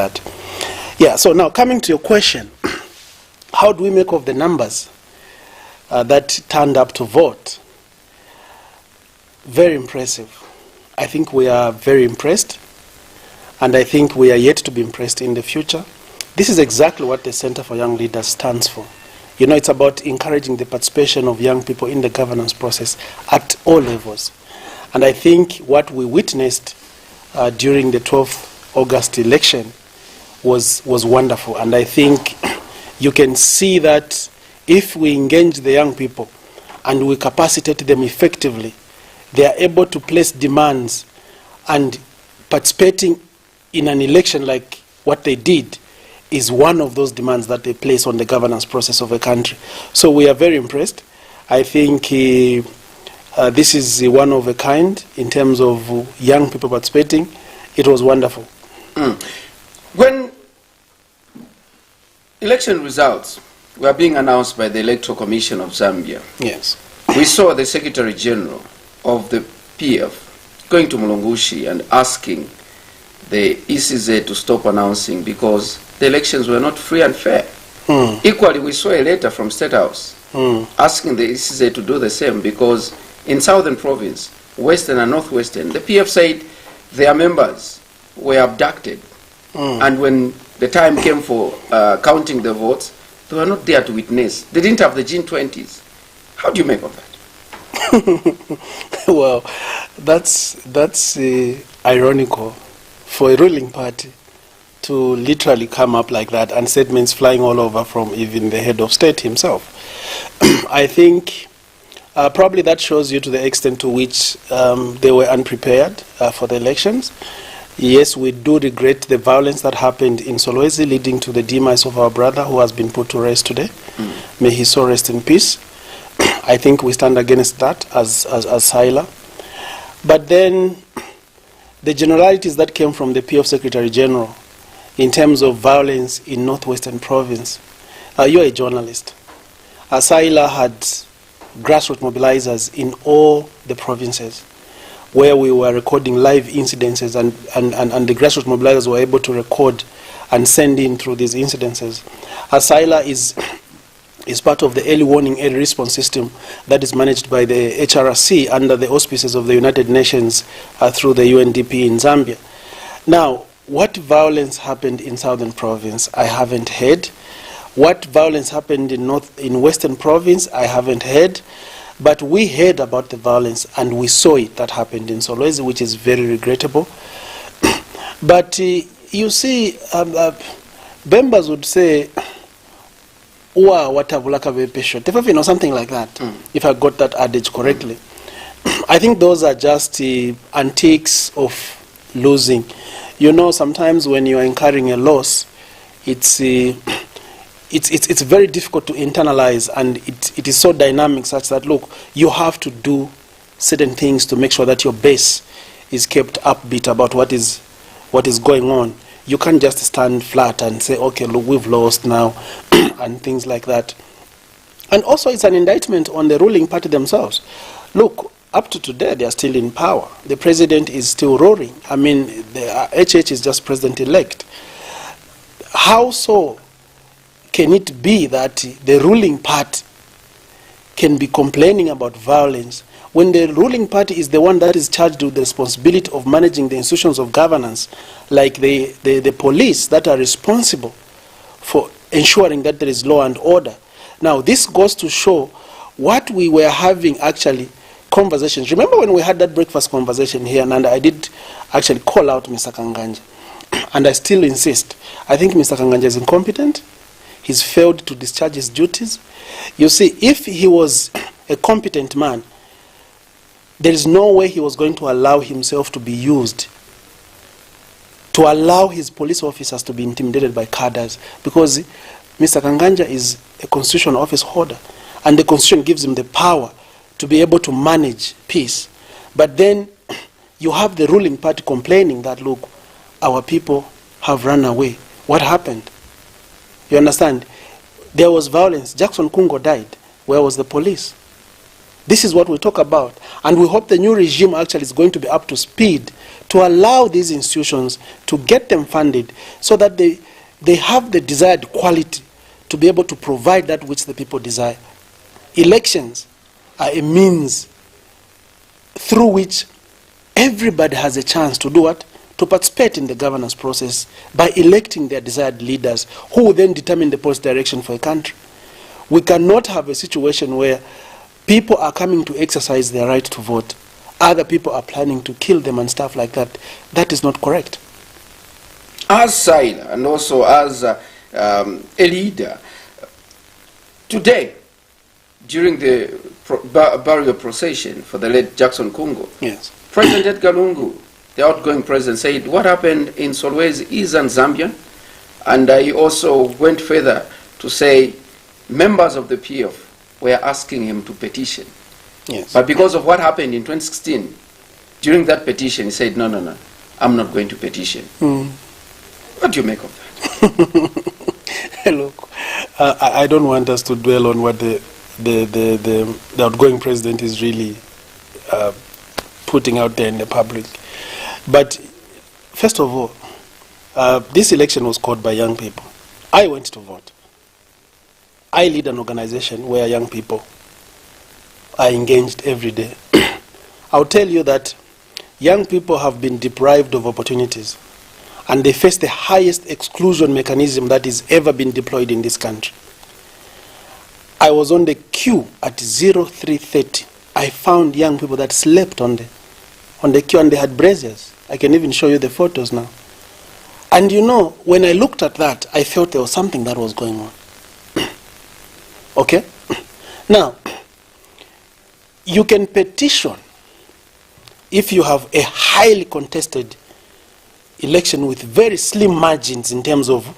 that. Yeah, so now coming to your question, how do we make of the numbers that turned up to vote? Very impressive. I think we are very impressed, and I think we are yet to be impressed in the future. This is exactly what the Center for Young Leaders stands for. You know, it's about encouraging the participation of young people in the governance process at all levels. And I think what we witnessed during the 12th August election was wonderful. And I think you can see that if we engage the young people and we capacitate them effectively, they are able to place demands, and participating in an election like what they did is one of those demands that they place on the governance process of a country. So we are very impressed. I think this is one of a kind in terms of young people participating. It was wonderful. When election results were being announced by the Electoral Commission of Zambia, yes, we saw the Secretary General of the PF going to Mulunga and asking the ECZ to stop announcing because the elections were not free and fair. Equally, we saw a letter from State House asking the ECZ to do the same because in Southern Province, Western and Northwestern, the PF said their members were abducted. And when the time came for counting the votes, they were not there to witness. They didn't have the G20s. How do you make of that? Well, that's ironical for a ruling party to literally come up like that, and statements flying all over from even the head of state himself. I think probably that shows you to the extent to which they were unprepared for the elections. Yes, we do regret the violence that happened in Solwezi, leading to the demise of our brother who has been put to rest today. May his soul rest in peace. I think we stand against that as CYLA. But then the generalities that came from the PF Secretary General in terms of violence in Northwestern Province, you're a journalist. CYLA had grassroots mobilizers in all the provinces where we were recording live incidences, and the grassroots mobilizers were able to record and send in through these incidences. CYLA is part of the early warning, early response system that is managed by the HRC under the auspices of the United Nations through the UNDP in Zambia. Now, what violence happened in Southern Province, I haven't heard. What violence happened in Western Province, I haven't heard. But we heard about the violence and we saw it that happened in Solwezi, which is very regrettable. But you see, Bembas would say, something like that, if I got that adage correctly. I think those are just antiques of losing. You know, sometimes when you are incurring a loss, it's very difficult to internalize, and it is so dynamic such that, look, you have to do certain things to make sure that your base is kept upbeat about what is going on. You can't just stand flat and say, okay, look, we've lost now, and things like that. And also it's an indictment on the ruling party themselves. Look, up to today, they are still in power. The president is still roaring. I mean, the HH is just president-elect. How so can it be that the ruling party can be complaining about violence when the ruling party is the one that is charged with the responsibility of managing the institutions of governance, like the police that are responsible for ensuring that there is law and order? Now, this goes to show what we were having actually conversations. Remember when we had that breakfast conversation here, and I did actually call out Mr. Kanganja, and I still insist. I think Mr. Kanganja is incompetent. He's failed to discharge his duties. You see, if he was a competent man, there is no way he was going to allow himself to be used, to allow his police officers to be intimidated by cadres, because Mr. Kanganja is a constitutional office holder, and the constitution gives him the power to be able to manage peace. But then you have the ruling party complaining that, look, our people have run away. What happened? You understand? There was violence. Jackson Kungo died. Where was the police? This is what we talk about. And we hope the new regime actually is going to be up to speed to allow these institutions to get them funded so that they have the desired quality to be able to provide that which the people desire. Elections are a means through which everybody has a chance to do what? To participate in the governance process by electing their desired leaders who will then determine the policy direction for a country. We cannot have a situation where people are coming to exercise their right to vote. Other people are planning to kill them and stuff like that. That is not correct. As CYLA and also as a leader, today, during the burial procession for the late Jackson Kungo, yes, President Edgar Lungu, the outgoing president, said what happened in Solwezi is un-Zambian, and he also went further to say members of the PF were asking him to petition. yes. But because of what happened in 2016, during that petition, he said, no, I'm not going to petition. What do you make of that? Look, I don't want us to dwell on what the outgoing president is really putting out there in the public. But first of all, this election was called by young people. I went to vote. I lead an organization where young people are engaged every day. I'll tell you that young people have been deprived of opportunities, and they face the highest exclusion mechanism that has ever been deployed in this country. I was on the queue at 03:30. I found young people that slept on the queue, and they had braziers. I can even show you the photos now. And you know, when I looked at that, I felt there was something that was going on. Okay? Now, you can petition if you have a highly contested election with very slim margins in terms of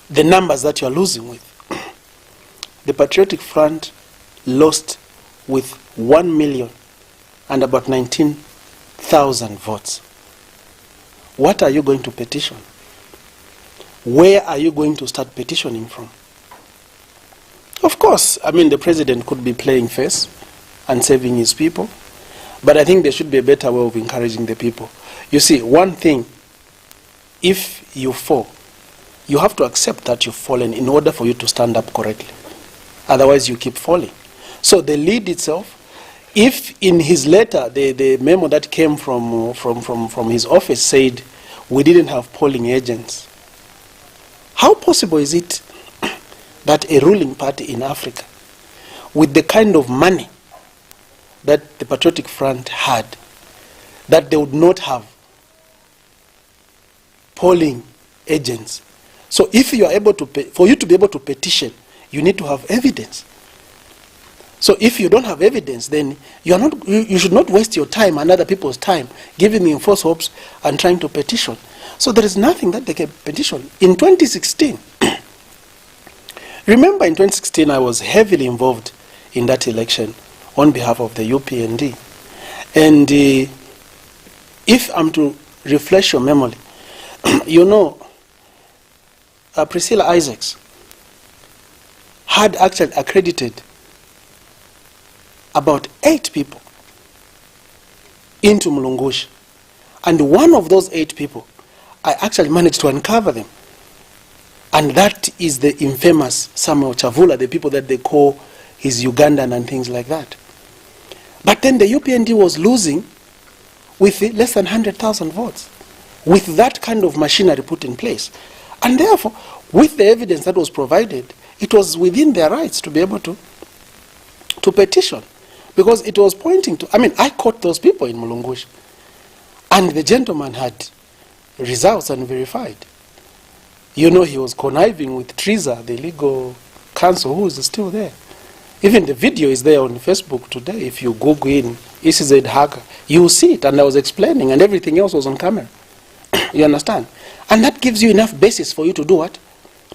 the numbers that you are losing with. The Patriotic Front lost with 1 million and about 19,000 votes. What are you going to petition? Where are you going to start petitioning from? Of course, I mean, the president could be playing face and saving his people, but I think there should be a better way of encouraging the people. You see, one thing, if you fall, you have to accept that you've fallen in order for you to stand up correctly. Otherwise, you keep falling. So the lead itself, if in his letter, the memo that came from his office said, we didn't have polling agents, how possible is it that a ruling party in Africa, with the kind of money that the Patriotic Front had, that they would not have polling agents? So if you are able to, for you to be able to petition, you need to have evidence. So if you don't have evidence, then you should not waste your time and other people's time giving them false hopes and trying to petition. So there is nothing that they can petition. In 2016, remember in 2016 I was heavily involved in that election on behalf of the UPND. And if I'm to refresh your memory, you know, Priscilla Isaacs had actually accredited about 8 people into Mulunga. And one of those 8 people, I actually managed to uncover them. And that is the infamous Samuel Chavula, the people that they call his Ugandan and things like that. But then the UPND was losing with less than 100,000 votes, with that kind of machinery put in place. And therefore, with the evidence that was provided, it was within their rights to be able to petition. Because it was pointing to, I mean, I caught those people in Mulunga, and the gentleman had results and verified. You know, he was conniving with TRIZA, the legal counsel, who is still there. Even the video is there on Facebook today. If you Google in ECZ hacker, you will see it. And I was explaining, and everything else was on camera. You understand? And that gives you enough basis for you to do what?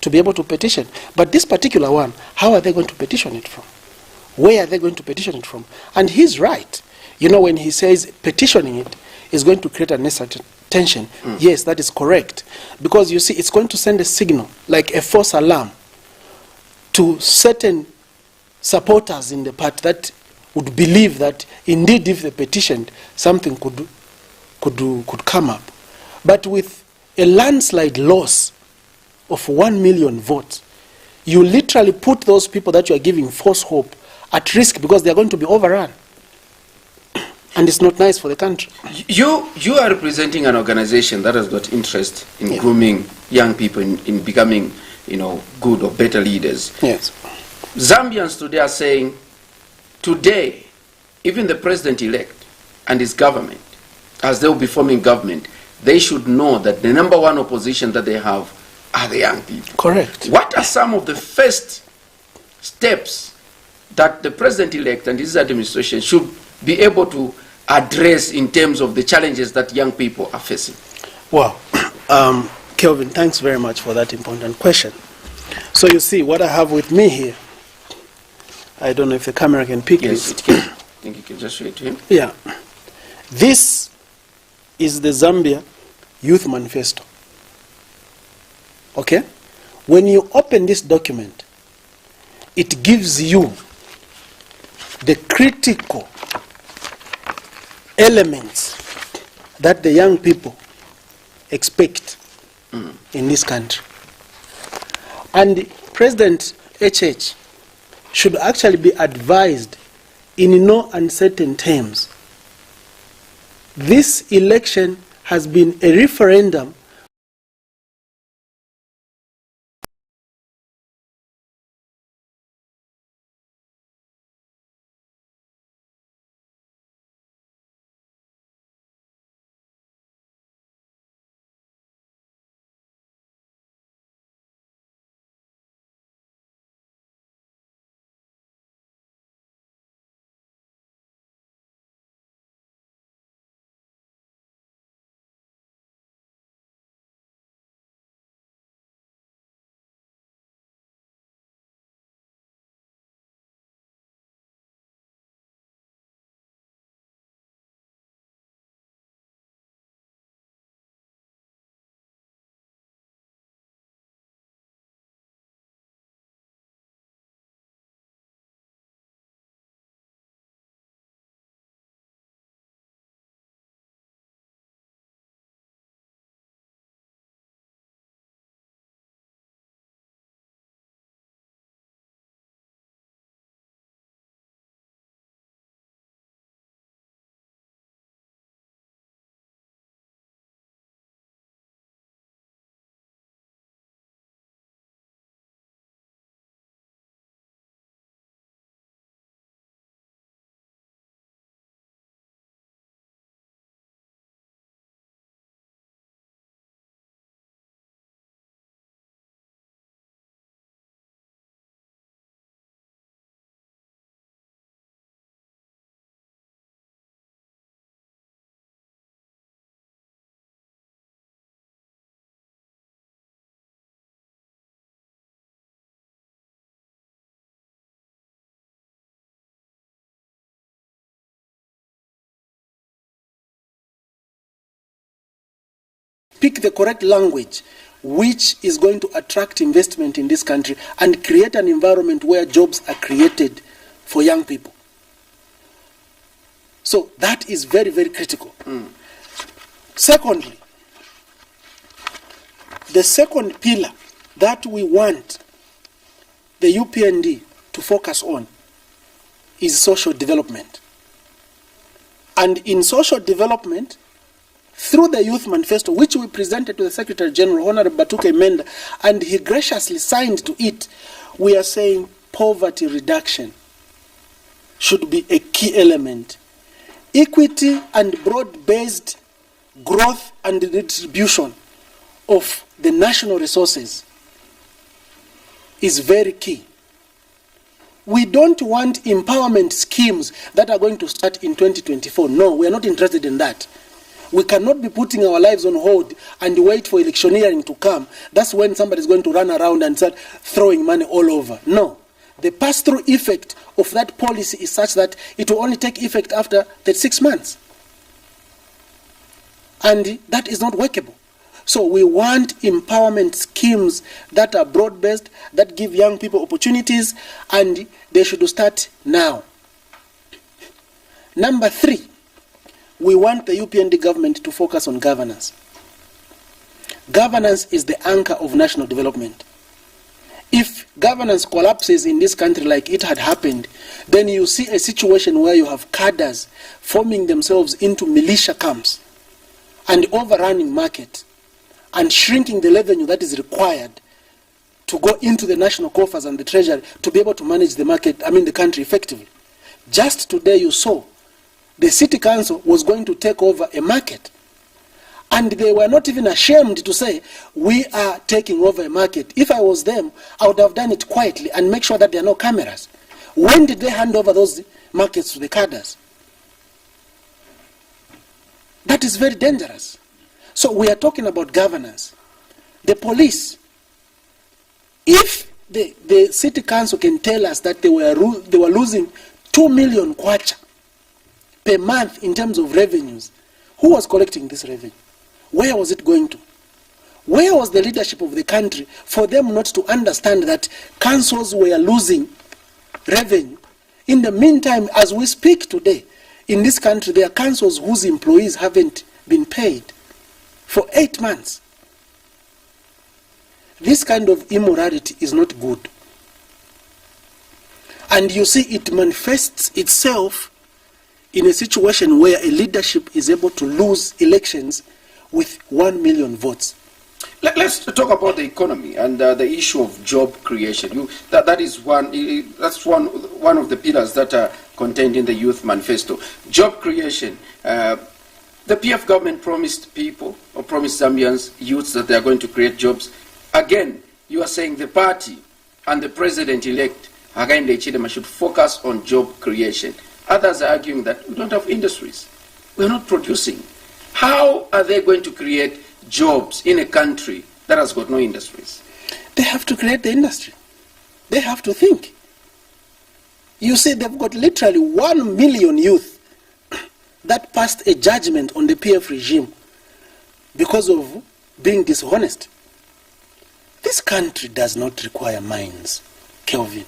To be able to petition. But this particular one, how are they going to petition it from? Where are they going to petition it from? And he's right. You know, when he says petitioning it is going to create unnecessary tension. Yes, that is correct. Because you see, it's going to send a signal, like a false alarm, to certain supporters in the party that would believe that indeed if they petitioned, something could come up. But with a landslide loss of 1 million votes, you literally put those people that you are giving false hope at risk because they are going to be overrun. And it's not nice for the country. You are representing an organization that has got interest in grooming young people in becoming, good or better leaders. Yes. Zambians today are saying, today, even the president-elect and his government, as they will be forming government, they should know that the number one opposition that they have are the young people. Correct. What are some of the first steps that the president-elect and his administration should be able to address in terms of the challenges that young people are facing? Wow. Kelvin, thanks very much for that important question. So you see, what I have with me here, I don't know if the camera can pick this. It can. I think you can just show it to him. Yeah. This is the Zambia Youth Manifesto. Okay? When you open this document, it gives you the critical elements that the young people expect in this country. And President HH should actually be advised in no uncertain terms. This election has been a referendum pick the correct language which is going to attract investment in this country and create an environment where jobs are created for young people. So that is very, very critical. Secondly, the second pillar that we want the UPND to focus on is social development. And in social development, through the Youth Manifesto, which we presented to the Secretary General, Honorable Batuke Menda, and he graciously signed to it, we are saying poverty reduction should be a key element. Equity and broad-based growth and redistribution of the national resources is very key. We don't want empowerment schemes that are going to start in 2024. No, we are not interested in that. We cannot be putting our lives on hold and wait for electioneering to come. That's when somebody is going to run around and start throwing money all over. No. The pass-through effect of that policy is such that it will only take effect after 6 months. And that is not workable. So we want empowerment schemes that are broad-based, that give young people opportunities, and they should start now. Number 3, we want the UPND government to focus on governance. Governance is the anchor of national development. If governance collapses in this country like it had happened, then you see a situation where you have cadres forming themselves into militia camps and overrunning market and shrinking the revenue that is required to go into the national coffers and the treasury to be able to manage the market, the country effectively. Just today you saw the city council was going to take over a market. And they were not even ashamed to say, we are taking over a market. If I was them, I would have done it quietly and make sure that there are no cameras. When did they hand over those markets to the cadres? That is very dangerous. So we are talking about governance. The police, if the city council can tell us that they were losing 2 million kwacha per month in terms of revenues, who was collecting this revenue? Where was it going to? Where was the leadership of the country for them not to understand that councils were losing revenue? In the meantime, as we speak today, in this country, there are councils whose employees haven't been paid for 8 months. This kind of immorality is not good. And you see, it manifests itself in a situation where a leadership is able to lose elections with 1 million votes. Let's talk about the economy and the issue of job creation. That's one of the pillars that are contained in the Youth Manifesto. Job creation. The PF government promised people, or promised Zambians, youths, that they are going to create jobs. Again, you are saying the party and the president-elect, Hakainde Hichilema, should focus on job creation. Others are arguing that we don't have industries. We're not producing. How are they going to create jobs in a country that has got no industries? They have to create the industry. They have to think. You see, they've got literally 1 million youth that passed a judgment on the PF regime because of being dishonest. This country does not require mines, Kelvin.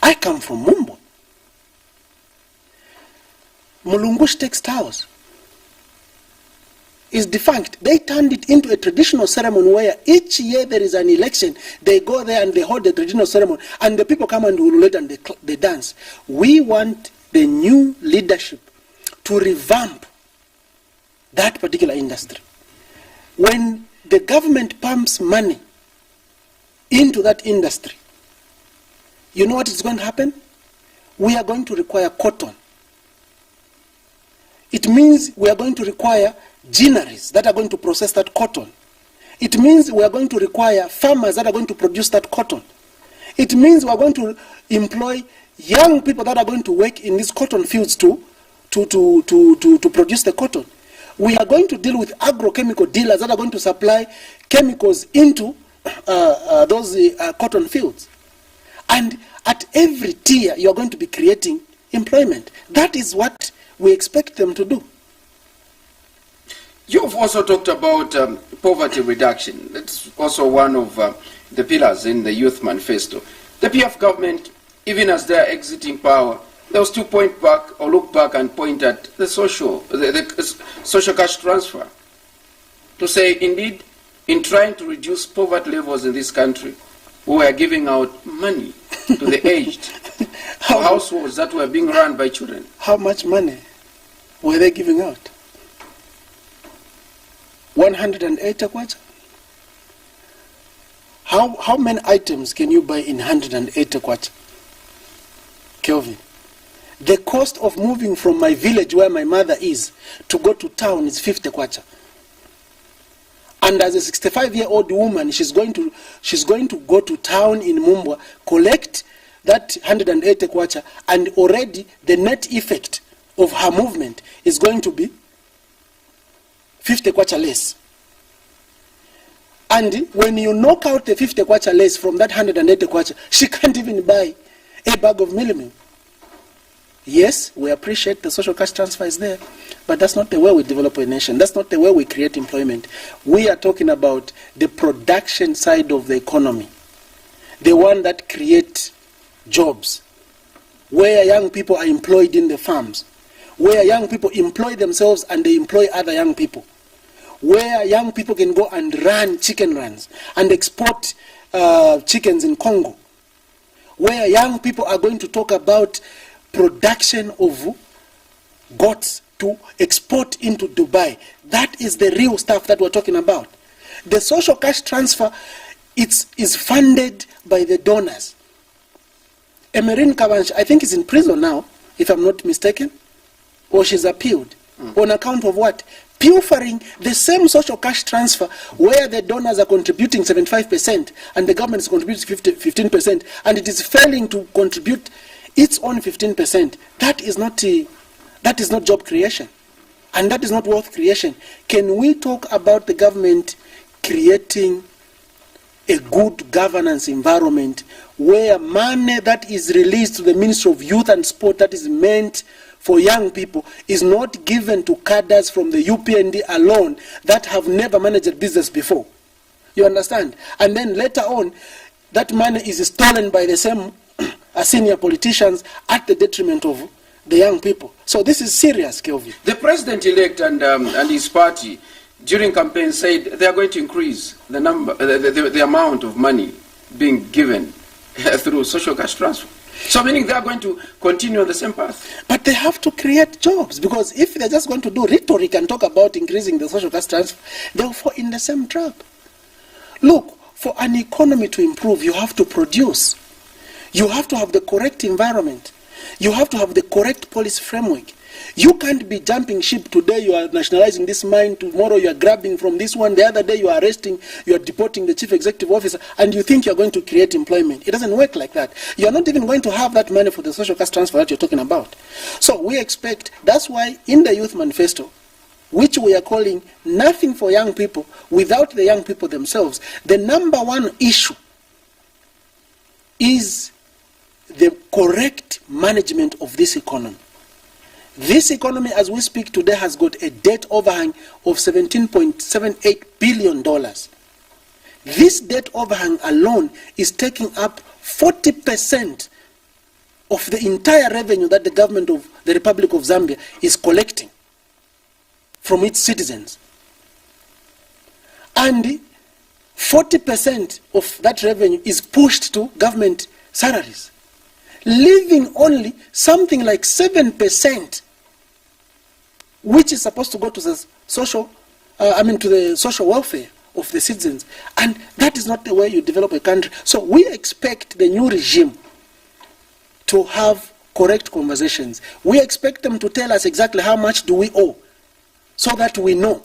I come from Mumbo. Mulunga textiles is defunct. They turned it into a traditional ceremony where each year there is an election. They go there and they hold the traditional ceremony, and the people come and ululate and they dance. We want the new leadership to revamp that particular industry. When the government pumps money into that industry, you know what is going to happen? We are going to require cotton. It means we are going to require gineries that are going to process that cotton. It means we are going to require farmers that are going to produce that cotton. It means we are going to employ young people that are going to work in these cotton fields to produce the cotton. We are going to deal with agrochemical dealers that are going to supply chemicals into those cotton fields. And at every tier, you are going to be creating employment. That is what we expect them to do. You've also talked about poverty reduction. That's also one of the pillars in the Youth Manifesto. The PF government, even as they are exiting power, they will still point back or look back and point at the social cash transfer to say, indeed, in trying to reduce poverty levels in this country, we were giving out money to the aged, for households that were being run by children. How much money were they giving out? 180 kwacha? How many items can you buy in 180 kwacha? Kelvin, the cost of moving from my village where my mother is to go to town is 50 kwacha. And as a 65-year-old woman, she's going to go to town in Mumbwa, collect that 180 kwacha, and already the net effect of her movement is going to be 50 kwacha less. And when you knock out the 50 kwacha less from that 180 kwacha, she can't even buy a bag of meal. Yes, we appreciate the social cash transfer is there, but that's not the way we develop a nation. That's not the way we create employment. We are talking about the production side of the economy, the one that creates jobs, where young people are employed in the farms, where young people employ themselves and they employ other young people, where young people can go and run chicken runs and export chickens in Congo, where young people are going to talk about production of goats to export into Dubai. That is the real stuff that we're talking about. The social cash transfer is funded by the donors. Emerin Kabanch, I think, is in prison now, if I'm not mistaken, or she's appealed. On account of what? Pilfering the same social cash transfer where the donors are contributing 75% and the government is contributing 15%, and it is failing to contribute its own 15%. That is not job creation, and that is not wealth creation. Can we talk about the government creating a good governance environment where money that is released to the Ministry of Youth and Sport that is meant for young people is not given to cadres from the UPND alone that have never managed a business before? You understand? And then later on, that money is stolen by the same senior politicians at the detriment of the young people. So this is serious, Kelvin. The president-elect and his party during campaign said they are going to increase the number, the amount of money being given through social cash transfer. So meaning they are going to continue on the same path. But they have to create jobs, because if they're just going to do rhetoric and talk about increasing the social cash transfer, they'll fall in the same trap. Look, for an economy to improve, you have to produce. You have to have the correct environment. You have to have the correct policy framework. You can't be jumping ship. Today you are nationalizing this mine, tomorrow you are grabbing from this one, the other day you are arresting, you are deporting the chief executive officer, and you think you are going to create employment. It doesn't work like that. You are not even going to have that money for the social cash transfer that you're talking about. So we expect, that's why in the Youth Manifesto, which we are calling Nothing for Young People Without the Young People Themselves, the number one issue is the correct management of this economy. This economy, as we speak today, has got a debt overhang of $17.78 billion. This debt overhang alone is taking up 40% of the entire revenue that the government of the Republic of Zambia is collecting from its citizens. And 40% of that revenue is pushed to government salaries, leaving only something like 7%, which is supposed to go to the social, to the social welfare of the citizens. And that is not the way you develop a country. So we expect the new regime to have correct conversations. We expect them to tell us exactly how much do we owe, so that we know.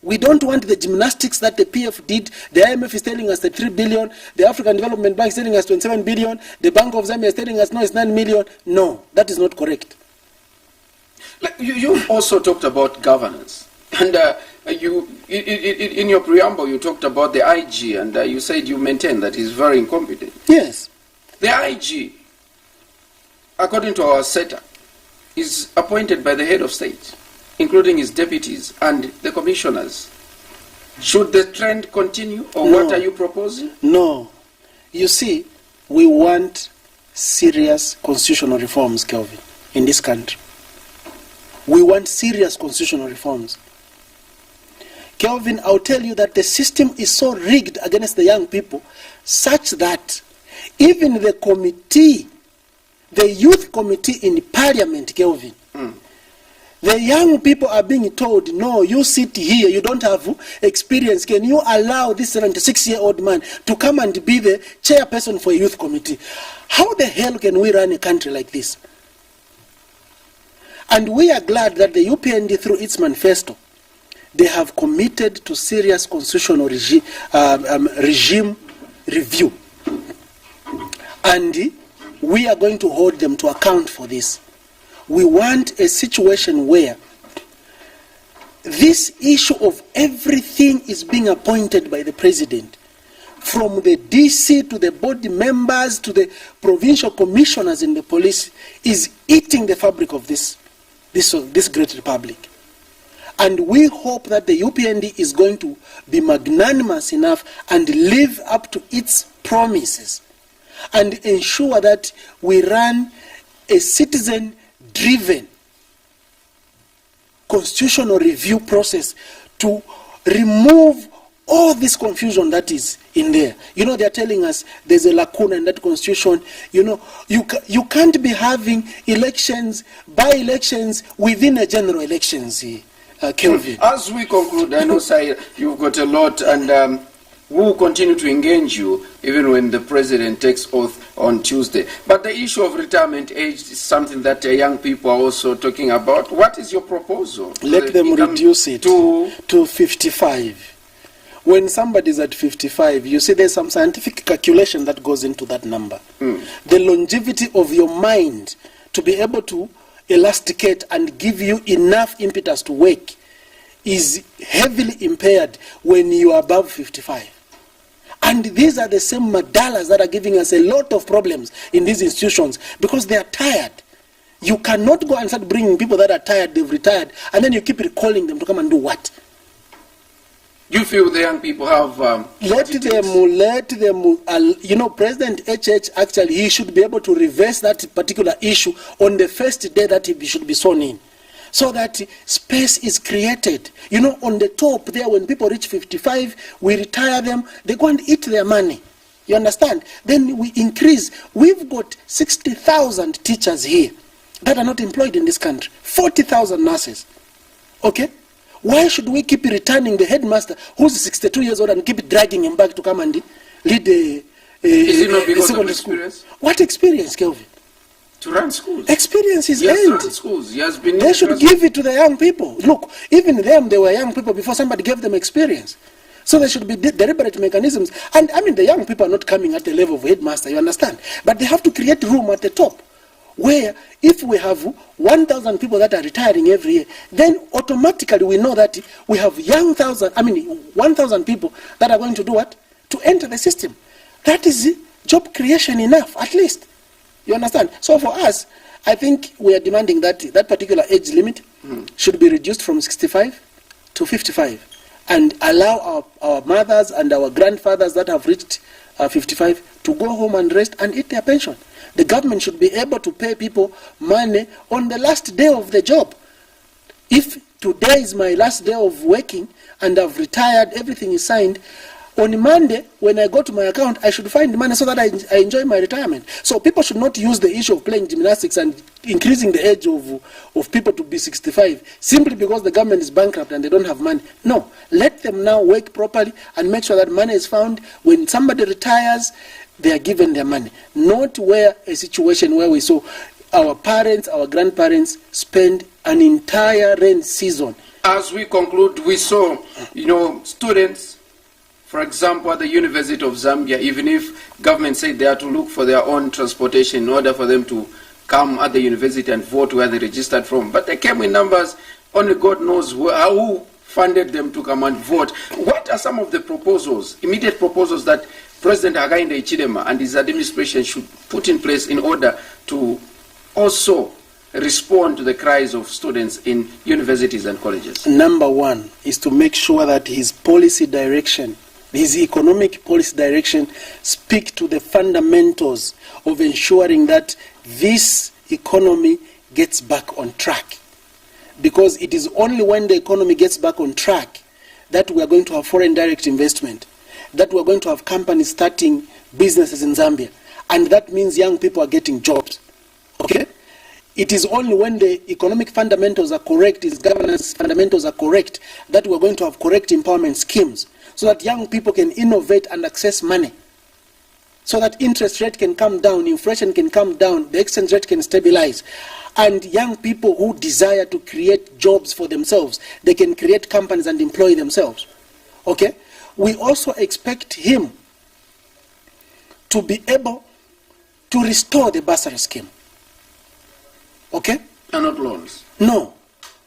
We don't want the gymnastics that the PF did. The IMF is telling us that 3 billion, the African Development Bank is telling us 27 billion, the Bank of Zambia is telling us no, it's 9 million. No, that is not correct. You also talked about governance, and in your preamble you talked about the IG, and you said you maintain that he's very incompetent. Yes. The IG, according to our SETA, is appointed by the head of state, including his deputies and the commissioners. Should the trend continue, or No. what are you proposing? No. You see, we want serious constitutional reforms, Kelvin, in this country. We want serious constitutional reforms. Kelvin, I'll tell you that the system is so rigged against the young people, such that even the committee, the youth committee in parliament, Kelvin, the young people are being told, no, you sit here, you don't have experience. Can you allow this 76-year-old man to come and be the chairperson for a youth committee? How the hell can we run a country like this? And we are glad that the UPND, through its manifesto, they have committed to serious constitutional regime review. And we are going to hold them to account for this. We want a situation where this issue of everything is being appointed by the president, from the DC to the board members to the provincial commissioners in the police, is eating the fabric of this great republic. And we hope that the UPND is going to be magnanimous enough and live up to its promises and ensure that we run a citizen-driven constitutional review process to remove all this confusion that is in there. You know, they're telling us there's a lacuna in that constitution. You know, you can't be having elections, by-elections within a general elections, Kelvin. As we conclude, I know, Sai, you've got a lot, and we will continue to engage you even when the president takes oath on Tuesday. But the issue of retirement age is something that young people are also talking about. What is your proposal? Let them reduce it to 55. When somebody's at 55, you see there's some scientific calculation that goes into that number. The longevity of your mind to be able to elasticate and give you enough impetus to work is heavily impaired when you are above 55. And these are the same madalas that are giving us a lot of problems in these institutions because they are tired. You cannot go and start bringing people that are tired, they've retired, and then you keep recalling them to come and do what? You feel the young people have... let them, you know, President HH, actually, he should be able to reverse that particular issue on the first day that he should be sworn in. So that space is created. You know, on the top there, when people reach 55, we retire them, they go and eat their money. You understand? Then we increase. We've got 60,000 teachers here that are not employed in this country. 40,000 nurses. Okay? Why should we keep returning the headmaster who's 62 years old and keep dragging him back to come and lead Is it not because of experience? School? What experience, Kelvin? To run schools. Experience is end. Run schools. He has been they should give it to the young people. Look, even them, they were young people before somebody gave them experience. So there should be deliberate mechanisms. And I mean, the young people are not coming at the level of headmaster, you understand? But they have to create room at the top, where if we have 1,000 people that are retiring every year, then automatically we know that we have 1,000 people that are going to do what? To enter the system. That is job creation enough, at least. You understand? So for us, I think we are demanding that that particular age limit should be reduced from 65 to 55 and allow our mothers and our grandfathers that have reached 55 to go home and rest and eat their pension. The government should be able to pay people money on the last day of the job. If today is my last day of working and I've retired, everything is signed, on Monday, when I go to my account, I should find the money so that I enjoy my retirement. So people should not use the issue of playing gymnastics and increasing the age of people to be 65 simply because the government is bankrupt and they don't have money. No, let them now work properly and make sure that money is found. When somebody retires, they are given their money. Not where a situation where we saw our parents, our grandparents spend an entire rain season. As we conclude, we saw, students, for example, at the University of Zambia, even if government said they had to look for their own transportation in order for them to come at the university and vote where they registered from, but they came in numbers, only God knows who funded them to come and vote. What are some of the proposals, immediate proposals that President Hakainde Hichilema and his administration should put in place in order to also respond to the cries of students in universities and colleges? Number one is to make sure that his policy direction, his economic policy direction, speak to the fundamentals of ensuring that this economy gets back on track. Because it is only when the economy gets back on track that we are going to have foreign direct investment, that we are going to have companies starting businesses in Zambia, and that means young people are getting jobs. Okay? It is only when the economic fundamentals are correct, its governance fundamentals are correct, that we are going to have correct empowerment schemes, so that young people can innovate and access money, so that interest rate can come down, inflation can come down, the exchange rate can stabilize, and young people who desire to create jobs for themselves, they can create companies and employ themselves. Okay? We also expect him to be able to restore the bursary scheme. Okay? And not loans? No.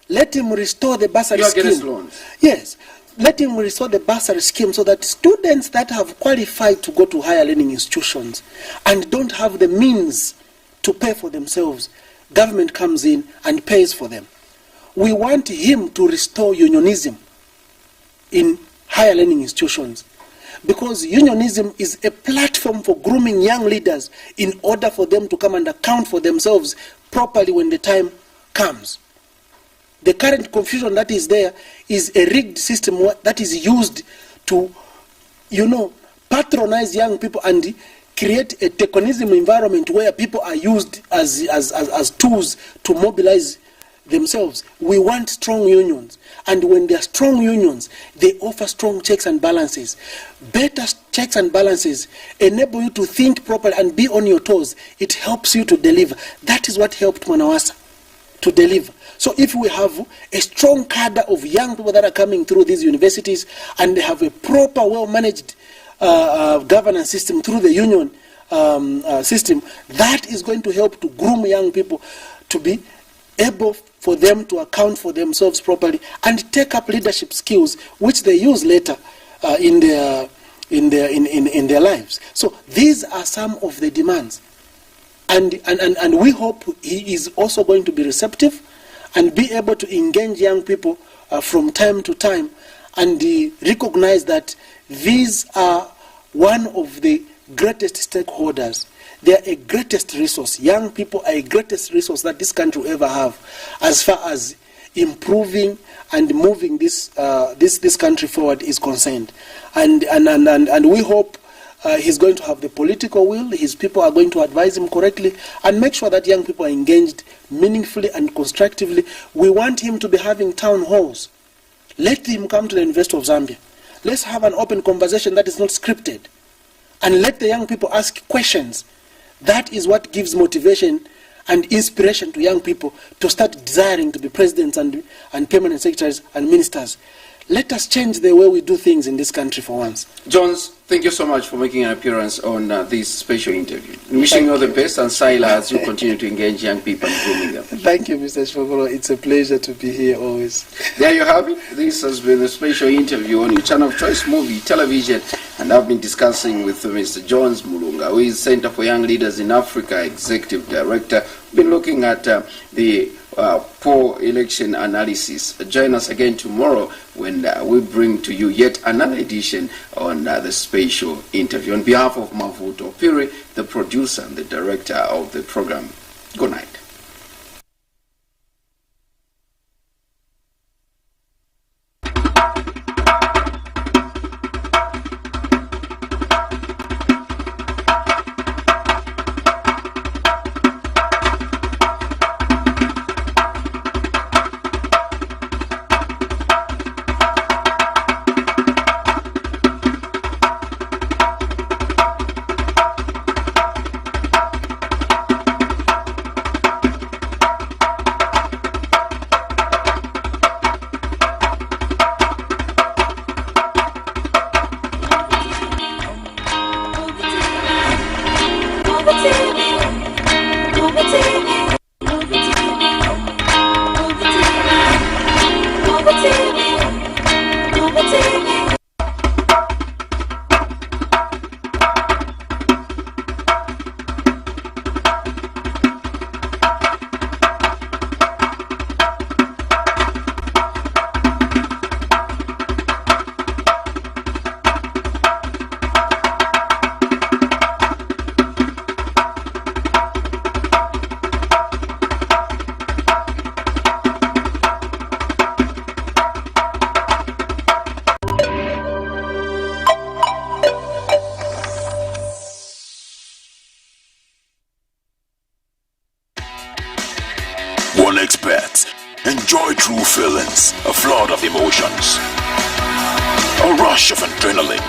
Let him restore the bursary scheme. You are against loans? Yes. let him restore the bursary scheme so that students that have qualified to go to higher learning institutions and don't have the means to pay for themselves, government comes in and pays for them. We want him to restore unionism in higher learning institutions, because unionism is a platform for grooming young leaders in order for them to come and account for themselves properly when the time comes. The current confusion that is there is a rigged system that is used to, patronize young people and create a tokenism environment where people are used as tools to mobilize themselves. We want strong unions, and when there are strong unions, they offer strong checks and balances. Better checks and balances enable you to think properly and be on your toes. It helps you to deliver. That is what helped Manawasa to deliver. So if we have a strong cadre of young people that are coming through these universities, and they have a proper, well-managed governance system through the union system, that is going to help to groom young people to be able for them to account for themselves properly and take up leadership skills which they use later in their lives. So these are some of the demands, and we hope he is also going to be receptive and be able to engage young people from time to time and recognize that these are one of the greatest stakeholders. They are a greatest resource. Young people are a greatest resource that this country will ever have, as far as improving and moving this country forward is concerned. And we hope he's going to have the political will. His people are going to advise him correctly and make sure that young people are engaged meaningfully and constructively. We want him to be having town halls. Let him come to the University of Zambia. Let's have an open conversation that is not scripted. And let the young people ask questions. That is what gives motivation and inspiration to young people to start desiring to be presidents and permanent secretaries and ministers. Let us change the way we do things in this country for once. Jones, thank you so much for making an appearance on this special interview. Wishing you all the best, and CYLA, as you continue to engage young people and grooming them. Thank you, Mr. Shvogolo. It's a pleasure to be here always. There you have it. This has been a special interview on your channel of choice, Muvi Television, and I've been discussing with Mr. Jones Mulunga, who is Center for Young Leaders in Africa Executive Director. We've been looking at the poll election analysis. Join us again tomorrow when we bring to you yet another edition on the special interview. On behalf of Mavuto Piri, the producer and the director of the program, good night. Experts enjoy true feelings, a flood of emotions, a rush of adrenaline,